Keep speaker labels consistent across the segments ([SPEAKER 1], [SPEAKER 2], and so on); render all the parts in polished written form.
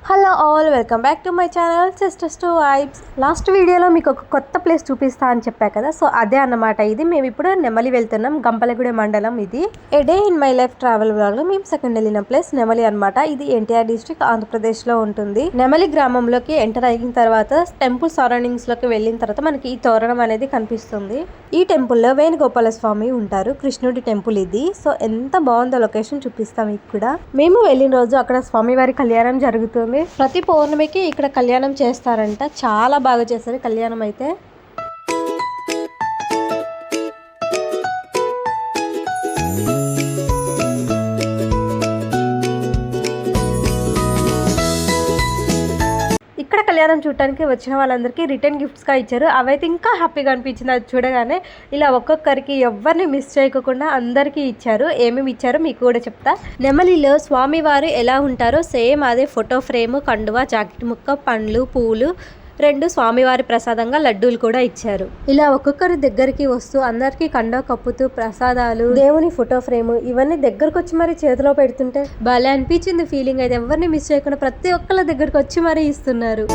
[SPEAKER 1] Hello all, welcome back to my channel sisters to vibes. Last వీడియోలో మీకు ఒక కొత్త ప్లేస్ చూపిస్తా అని చెప్పా కదా, సో అదే అన్నమాట ఇది. మేము ఇప్పుడు నెమలి వెళ్తున్నాం, గంపలగూడె మండలం. ఇది a day in my life travel వ్లాగ్లో మేము సెకండ్ వెళ్ళిన ప్లేస్ నెమలి అనమాట. ఇది ఎన్టీఆర్ డిస్ట్రిక్ట్ ఆంధ్రప్రదేశ్లో ఉంటుంది. నెమలి గ్రామంలోకి ఎంటర్ అయిన తర్వాత టెంపుల్ సరౌండింగ్స్లోకి వెళ్ళిన తర్వాత మనకి ఈ తోరణం అనేది కనిపిస్తుంది. ఈ టెంపుల్లో వేణుగోపాల స్వామి ఉంటారు, కృష్ణుడి టెంపుల్ ఇది. సో ఎంత బాగుందో లొకేషన్ చూపిస్తాం ఇక్కడ. మేము వెళ్ళిన రోజు అక్కడ స్వామివారి కళ్యాణం జరుగుతుంది. ప్రతి పౌర్ణమికి ఇక్కడ కళ్యాణం చేస్తారంట, చాలా బాగా చేస్తారు కళ్యాణం అయితే. ఇక్కడ కళ్యాణం చూడటానికి వచ్చిన వాళ్ళందరికీ రిటర్న్ గిఫ్ట్స్గా ఇచ్చారు. అవైతే ఇంకా హ్యాపీగా అనిపించింది అది చూడగానే. ఇలా ఒక్కొక్కరికి ఎవరిని మిస్ చేయకుండా అందరికీ ఇచ్చారు. ఏమేమి ఇచ్చారో మీకు కూడా చెప్తా. నెమలిలో స్వామివారు ఎలా ఉంటారో సేమ్ అదే ఫోటో ఫ్రేమ్, కండువా, జాకెట్ ముక్క, పండ్లు, పూలు, 2 స్వామివారి ప్రసాదంగా లడ్డూలు కూడా ఇచ్చారు. ఇలా ఒక్కొక్కరి దగ్గరికి వస్తూ అందరికి కండవ కప్పుతూ ప్రసాదాలు, దేవుని ఫోటో ఫ్రేమ్ ఇవన్నీ దగ్గరకు వచ్చి మరి చేతిలో పెడుతుంటే భలే అనిపించింది ఫీలింగ్ అయితే. ఎవరిని మిస్ చేయకుండా ప్రతి ఒక్కళ్ళ దగ్గరకు వచ్చి మరీ ఇస్తున్నారు.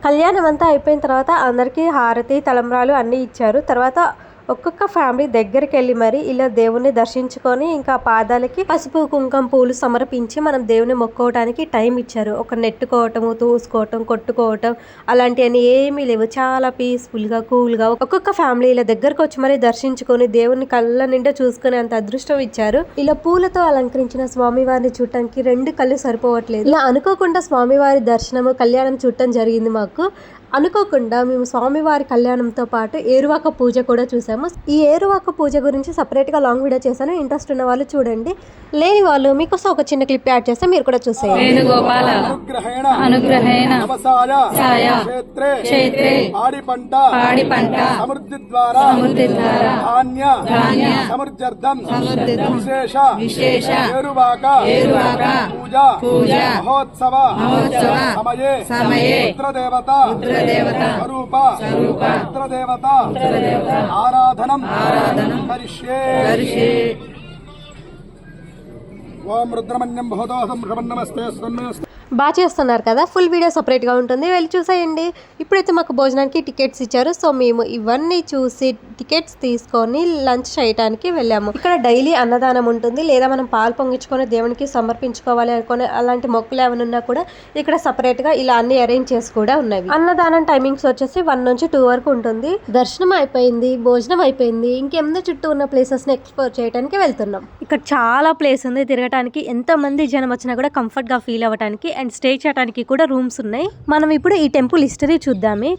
[SPEAKER 1] కళ్యాణం అంతా అయిపోయిన తర్వాత అందరికీ హారతి, తలంబ్రాలు అన్నీ ఇచ్చారు. తర్వాత ఒక్కొక్క ఫ్యామిలీ దగ్గరికి వెళ్ళి మరి ఇలా దేవుణ్ణి దర్శించుకొని ఇంకా పాదాలకి పసుపు, కుంకుమ, పూలు సమర్పించి మనం దేవుని మొక్కోవడానికి టైం ఇచ్చారు. ఒక నెట్టుకోవటము, తూసుకోవటం, కొట్టుకోవటం అలాంటివన్నీ ఏమీ లేవు. చాలా పీస్ఫుల్గా, కూల్గా ఒక్కొక్క ఫ్యామిలీ ఇలా దగ్గరకు వచ్చి మరి దర్శించుకొని దేవుని కళ్ళ నిండా చూసుకునే అంత అదృష్టం ఇచ్చారు. ఇలా పూలతో అలంకరించిన స్వామివారిని చూడటానికి 2 కళ్ళు సరిపోవట్లేదు. ఇలా అనుకోకుండా స్వామివారి దర్శనము, కళ్యాణం చూడటం జరిగింది మాకు. అనుకోకుండా మేము స్వామివారి కళ్యాణంతో పాటు ఏరువాక పూజ కూడా చూసాము. ఈ ఏరువాక పూజ గురించి సపరేట్గా లాంగ్ వీడియో చేశాను, ఇంట్రెస్ట్ ఉన్న వాళ్ళు చూడండి. లేని వాళ్ళు మీకోసం ఒక చిన్న క్లిప్ యాడ్ చేస్తే మీరు కూడా చూసేయండి.
[SPEAKER 2] ఆరాధనం కరిష్యే. ఓం రుద్రమన్యం భూతోహం నమస్తే.
[SPEAKER 1] బాగా చేస్తున్నారు కదా, ఫుల్ వీడియో సపరేట్గా ఉంటుంది, వెళ్ళి చూసేయండి. ఇప్పుడైతే మాకు భోజనానికి టికెట్స్ ఇచ్చారు. సో మేము ఇవన్నీ చూసి టికెట్స్ తీసుకొని లంచ్ చేయడానికి వెళ్ళాము. ఇక్కడ డైలీ అన్నదానం ఉంటుంది, లేదా మనం పాలు పొంగించుకొని దేవునికి సమర్పించుకోవాలి అనుకునే అలాంటి మొక్కులు ఏమైనా ఉన్నా కూడా ఇక్కడ సపరేట్గా ఇలా అన్ని అరేంజ్ చేసి కూడా ఉన్నాయి. అన్నదానం టైమింగ్స్ వచ్చేసి 1 నుంచి 2 వరకు ఉంటుంది. దర్శనం అయిపోయింది, భోజనం అయిపోయింది, ఇంకేముందో చుట్టూ ఉన్న ప్లేసెస్ని ఎక్స్ప్లోర్ చేయడానికి వెళ్తున్నాం. ఇక్కడ చాలా ప్లేస్ ఉంది తిరగటానికి. ఎంతో మంది జనం వచ్చినా కూడా కంఫర్ట్గా ఫీల్ అవ్వడానికి అండ్ స్టే చేయడానికి కూడా రూమ్స్ ఉన్నాయి. మనం ఇప్పుడు ఈ టెంపుల్ హిస్టరీ చూద్దామే.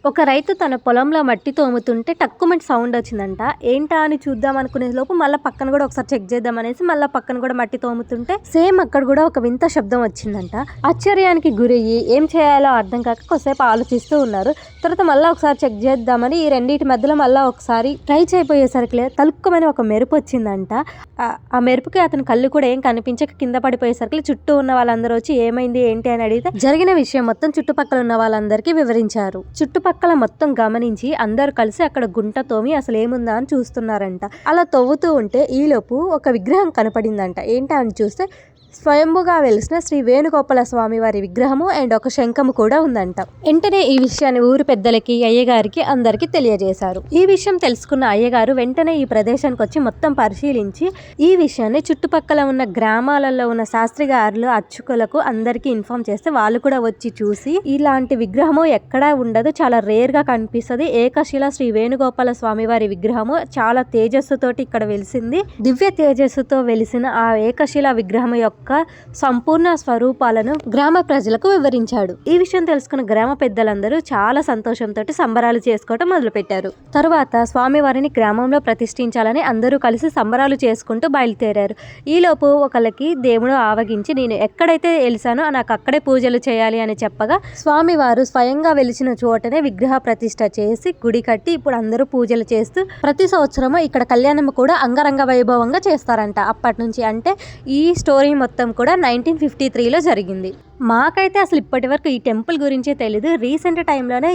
[SPEAKER 1] ఒక రైతు తన పొలంలో మట్టి తోముతుంటే టక్కుమంటి సౌండ్ వచ్చిందంట. ఏంటా అని చూద్దాం అనుకునే లోపు మళ్ళీ పక్కన కూడా ఒకసారి చెక్ చేద్దాం అనేసి మళ్ళీ పక్కన కూడా మట్టి తోముతుంటే సేమ్ అక్కడ కూడా ఒక వింత శబ్దం వచ్చిందంట. ఆశ్చర్యానికి గురయ్యి ఏం చేయాలో అర్థం కాక కొద్దిసేపు ఆలోచిస్తూ ఉన్నారు. తర్వాత మళ్ళీ ఒకసారి చెక్ చేద్దామని ఈ రెండింటి మధ్యలో మళ్ళీ ఒకసారి ట్రై చేయబోయేసరికి తలుక్కుమని ఒక మెరుపు వచ్చిందంట. ఆ మెరుపుకి అతని కళ్ళు కూడా ఏం కనిపించక కింద పడిపోయేసరికి చుట్టూ ఉన్న వాళ్ళందరూ వచ్చి ఏమైంది ఏంటి అని అడిగితే జరిగిన విషయం మొత్తం చుట్టుపక్కల ఉన్న వాళ్ళందరికీ వివరించారు. చుట్టుపక్కల మొత్తం గమనించి అందరూ కలిసి అక్కడ గుంట తోమి అసలు ఏముందా అని చూస్తున్నారంట. అలా తవ్వుతూ ఉంటే ఈలోపు ఒక విగ్రహం కనపడిందంట. ఏంటా అని చూస్తే స్వయంభుగా వెలిసిన శ్రీ వేణుగోపాల స్వామి వారి విగ్రహము అండ్ ఒక శంఖము కూడా ఉందంట. వెంటనే ఈ విషయాన్ని ఊరు పెద్దలకి, అయ్యగారికి అందరికి తెలియజేశారు. ఈ విషయం తెలుసుకున్న అయ్యగారు వెంటనే ఈ ప్రదేశానికి వచ్చి మొత్తం పరిశీలించి ఈ విషయాన్ని చుట్టుపక్కల ఉన్న గ్రామాలలో ఉన్న శాస్త్రి గారులు, అర్చకులకు అందరికీ ఇన్ఫార్మ్ చేస్తే వాళ్ళు కూడా వచ్చి చూసి ఇలాంటి విగ్రహము ఎక్కడా ఉండదు, చాలా రేర్ గా కనిపిస్తుంది. ఏకశిల శ్రీ వేణుగోపాల స్వామి వారి విగ్రహము చాలా తేజస్సుతోటి ఇక్కడ వెలిసింది. దివ్య తేజస్సుతో వెలిసిన ఆ ఏకశిల విగ్రహం యొక్క సంపూర్ణ స్వరూపాలను గ్రామ ప్రజలకు వివరించాడు. ఈ విషయం తెలుసుకున్న గ్రామ పెద్దలందరూ చాలా సంతోషంతో సంబరాలు చేసుకోవటం మొదలుపెట్టారు. తరువాత స్వామివారిని గ్రామంలో ప్రతిష్ఠించాలని అందరూ కలిసి సంబరాలు చేసుకుంటూ బయలుదేరారు. ఈలోపు ఒకళ్ళకి దేవుడు ఆవగించి నేను ఎక్కడైతే వెలిసానో నాకు అక్కడే పూజలు చేయాలి అని చెప్పగా స్వామివారు స్వయంగా వెలిసిన చోటనే విగ్రహ ప్రతిష్ఠ చేసి గుడి కట్టి ఇప్పుడు అందరూ పూజలు చేస్తూ ప్రతి సంవత్సరము ఇక్కడ కళ్యాణం కూడా అంగరంగ వైభవంగా చేస్తారంట. అప్పటి నుంచి అంటే ఈ స్టోరీ మొత్తం కూడా 1953లో జరిగింది. మాకైతే అసలు ఇప్పటి వరకు ఈ టెంపుల్ గురించే తెలీదు. రీసెంట్ టైంలోనే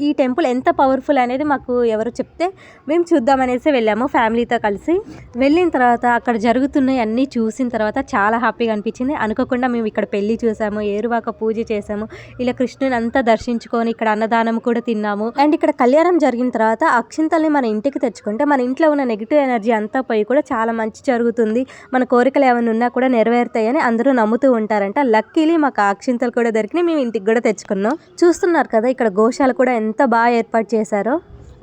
[SPEAKER 1] ఈ టెంపుల్ ఎంత పవర్ఫుల్ అనేది మాకు ఎవరు చెప్తే మేము చూద్దామనేసి వెళ్ళాము ఫ్యామిలీతో కలిసి. వెళ్ళిన తర్వాత అక్కడ జరుగుతున్నాయి అన్నీ చూసిన తర్వాత చాలా హ్యాపీగా అనిపించింది. అనుకోకుండా మేము ఇక్కడ పెళ్లి చూసాము, ఏరువాక పూజ చేసాము, ఇలా కృష్ణుని అంతా దర్శించుకొని ఇక్కడ అన్నదానం కూడా తిన్నాము. అండ్ ఇక్కడ కళ్యాణం జరిగిన తర్వాత అక్షింతల్ని మన ఇంటికి తెచ్చుకుంటే మన ఇంట్లో ఉన్న నెగిటివ్ ఎనర్జీ అంతా పోయి కూడా చాలా మంచి జరుగుతుంది, మన కోరికలు ఏమైనా ఉన్నా కూడా నెరవేరుతాయని అందరూ నమ్ముతూ ఉంటారంట. లక్కీలీ మాకు అక్షింతలు కూడా దొరికినాయి, మేము ఇంటికి కూడా తెచ్చుకున్నాం. చూస్తున్నారు కదా ఇక్కడ గోశాల కూడా ఎంత బాగా ఏర్పాటు చేశారో.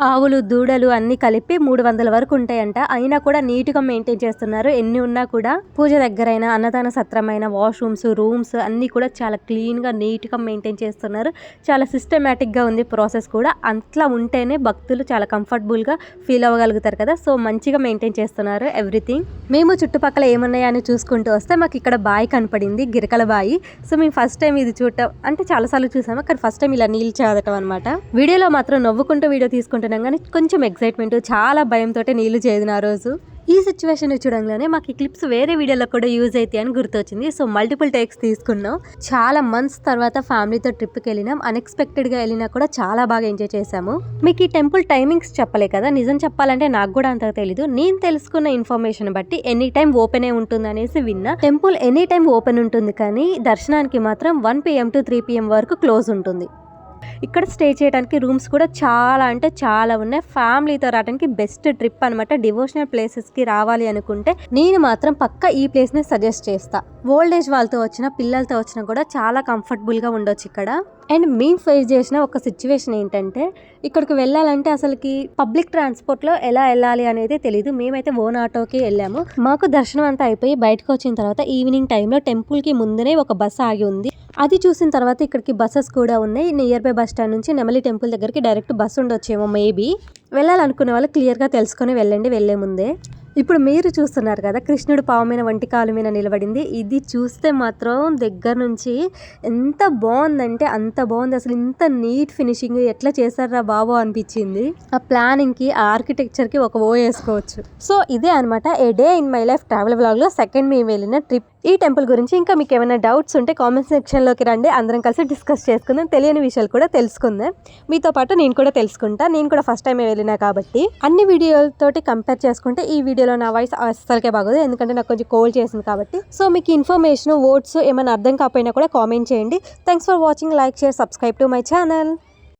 [SPEAKER 1] ఆవులు దూడలు అన్నీ కలిపి 300 వరకు ఉంటాయంట. అయినా కూడా నీట్గా మెయింటైన్ చేస్తున్నారు. ఎన్ని ఉన్నా కూడా పూజ దగ్గరైనా అన్నదాన సత్రమైన వాష్రూమ్స్ రూమ్స్ అన్నీ కూడా చాలా క్లీన్గా నీట్గా మెయింటైన్ చేస్తున్నారు. చాలా సిస్టమేటిక్గా ఉంది ప్రాసెస్ కూడా. అట్లా ఉంటేనే భక్తులు చాలా కంఫర్టబుల్గా ఫీల్ అవ్వగలుగుతారు కదా. సో మంచిగా మెయింటైన్ చేస్తున్నారు ఎవ్రీథింగ్. మేము చుట్టుపక్కల ఏమున్నాయా అని చూసుకుంటూ వస్తే మాకు ఇక్కడ బావి కనపడింది, గిరకల బావి. సో మేము ఫస్ట్ టైం ఇది చూడటం, అంటే చాలాసార్లు చూసాము కానీ ఫస్ట్ టైం ఇలా నీళ్ళు చేదటం అనమాట. వీడియోలో మాత్రం నవ్వుకుంటూ వీడియో తీసుకుంటున్నాం కానీ కొంచెం ఎక్సైట్మెంట్, చాలా భయంతో నీళ్లు చేదిన ఆ రోజు. ఈ సిచ్యువేషన్ చూడంగానే మాకు ఈ క్లిప్స్ వేరే వీడియోలో కూడా యూజ్ అవుతాయి అని గుర్తొచ్చింది. సో మల్టిపుల్ టేక్స్ తీసుకున్నాం. చాలా మంత్స్ తర్వాత ఫ్యామిలీతో ట్రిప్కి వెళ్ళినాం. అన్ఎక్స్పెక్టెడ్గా వెళ్ళినా కూడా చాలా బాగా ఎంజాయ్ చేసాము. మీకు ఈ టెంపుల్ టైమింగ్స్ చెప్పలే కదా, నిజం చెప్పాలంటే నాకు కూడా అంతగా తెలీదు. నేను తెలుసుకున్న ఇన్ఫర్మేషన్ బట్టి ఎనీ టైం ఓపెనే ఉంటుంది అనేసి విన్నా. టెంపుల్ ఎనీ టైం ఓపెన్ ఉంటుంది కానీ దర్శనానికి మాత్రం 1 PM to 3 PM వరకు క్లోజ్ ఉంటుంది. ఇక్కడ స్టే చేయడానికి రూమ్స్ కూడా చాలా అంటే చాలా ఉన్నాయి. ఫ్యామిలీతో రావడానికి బెస్ట్ ట్రిప్ అనమాట. డివోషనల్ ప్లేసెస్కి రావాలి అనుకుంటే నేను మాత్రం పక్కా ఈ ప్లేస్ని సజెస్ట్ చేస్తా. ఓల్డ్ ఏజ్ వాళ్ళతో వచ్చిన పిల్లలతో వచ్చినా కూడా చాలా కంఫర్టబుల్గా ఉండొచ్చు ఇక్కడ. అండ్ మేము ఫేస్ చేసిన ఒక సిచ్యువేషన్ ఏంటంటే ఇక్కడికి వెళ్ళాలంటే అసలుకి పబ్లిక్ ట్రాన్స్పోర్ట్లో ఎలా వెళ్ళాలి అనేది తెలియదు. మేమైతే ఓన్ ఆటోకి వెళ్ళాము. మాకు దర్శనం అంతా అయిపోయి బయటకు వచ్చిన తర్వాత ఈవినింగ్ టైంలో టెంపుల్కి ముందునే ఒక బస్సు ఆగి ఉంది. అది చూసిన తర్వాత ఇక్కడికి బస్సెస్ కూడా ఉన్నాయి. నియర్ బై బస్ స్టాండ్ నుంచి నెమలి టెంపుల్ దగ్గరికి డైరెక్ట్ బస్సు ఉండొచ్చేమో మేబీ. వెళ్ళాలనుకునే వాళ్ళు క్లియర్గా తెలుసుకొని వెళ్ళండి వెళ్ళే ముందే. ఇప్పుడు మీరు చూస్తున్నారు కదా కృష్ణుడు పావు మీద వంటి కాలు మీద నిలబడింది. ఇది చూస్తే మాత్రం దగ్గర నుంచి ఎంత బాగుందంటే అంత బాగుంది. అసలు ఇంత నీట్ ఫినిషింగ్ ఎట్లా చేశారా బాబు అనిపించింది. ఆ ప్లానింగ్కి ఆ ఆర్కిటెక్చర్కి ఒక ఓ వేసుకోవచ్చు. సో ఇదే అనమాట a day in my life travel వ్లాగ్లో సెకండ్ మేము వెళ్ళిన ట్రిప్. ఈ టెంపుల్ గురించి ఇంకా మీకు ఏమైనా డౌట్స్ ఉంటే కామెంట్ సెక్షన్లోకి రండి, అందరం కలిసి డిస్కస్ చేసుకుందాం. తెలియని విషయాలు కూడా తెలుసుకుందాం. మీతో పాటు నేను కూడా తెలుసుకుంటా. నేను కూడా ఫస్ట్ టైం వెళ్ళినా కాబట్టి అన్ని వీడియోలతోటి కంపేర్ చేసుకుంటే ఈ వీడియోలో నా వాయిస్ అస్సలకే బాగోదు, ఎందుకంటే నాకు కొంచెం కోల్డ్ చేసింది కాబట్టి. సో మీకు ఇన్ఫర్మేషన్ వర్డ్స్ ఏమైనా అర్థం కాకపోయినా కూడా కామెంట్ చేయండి. Thanks for watching. Like share subscribe to my channel.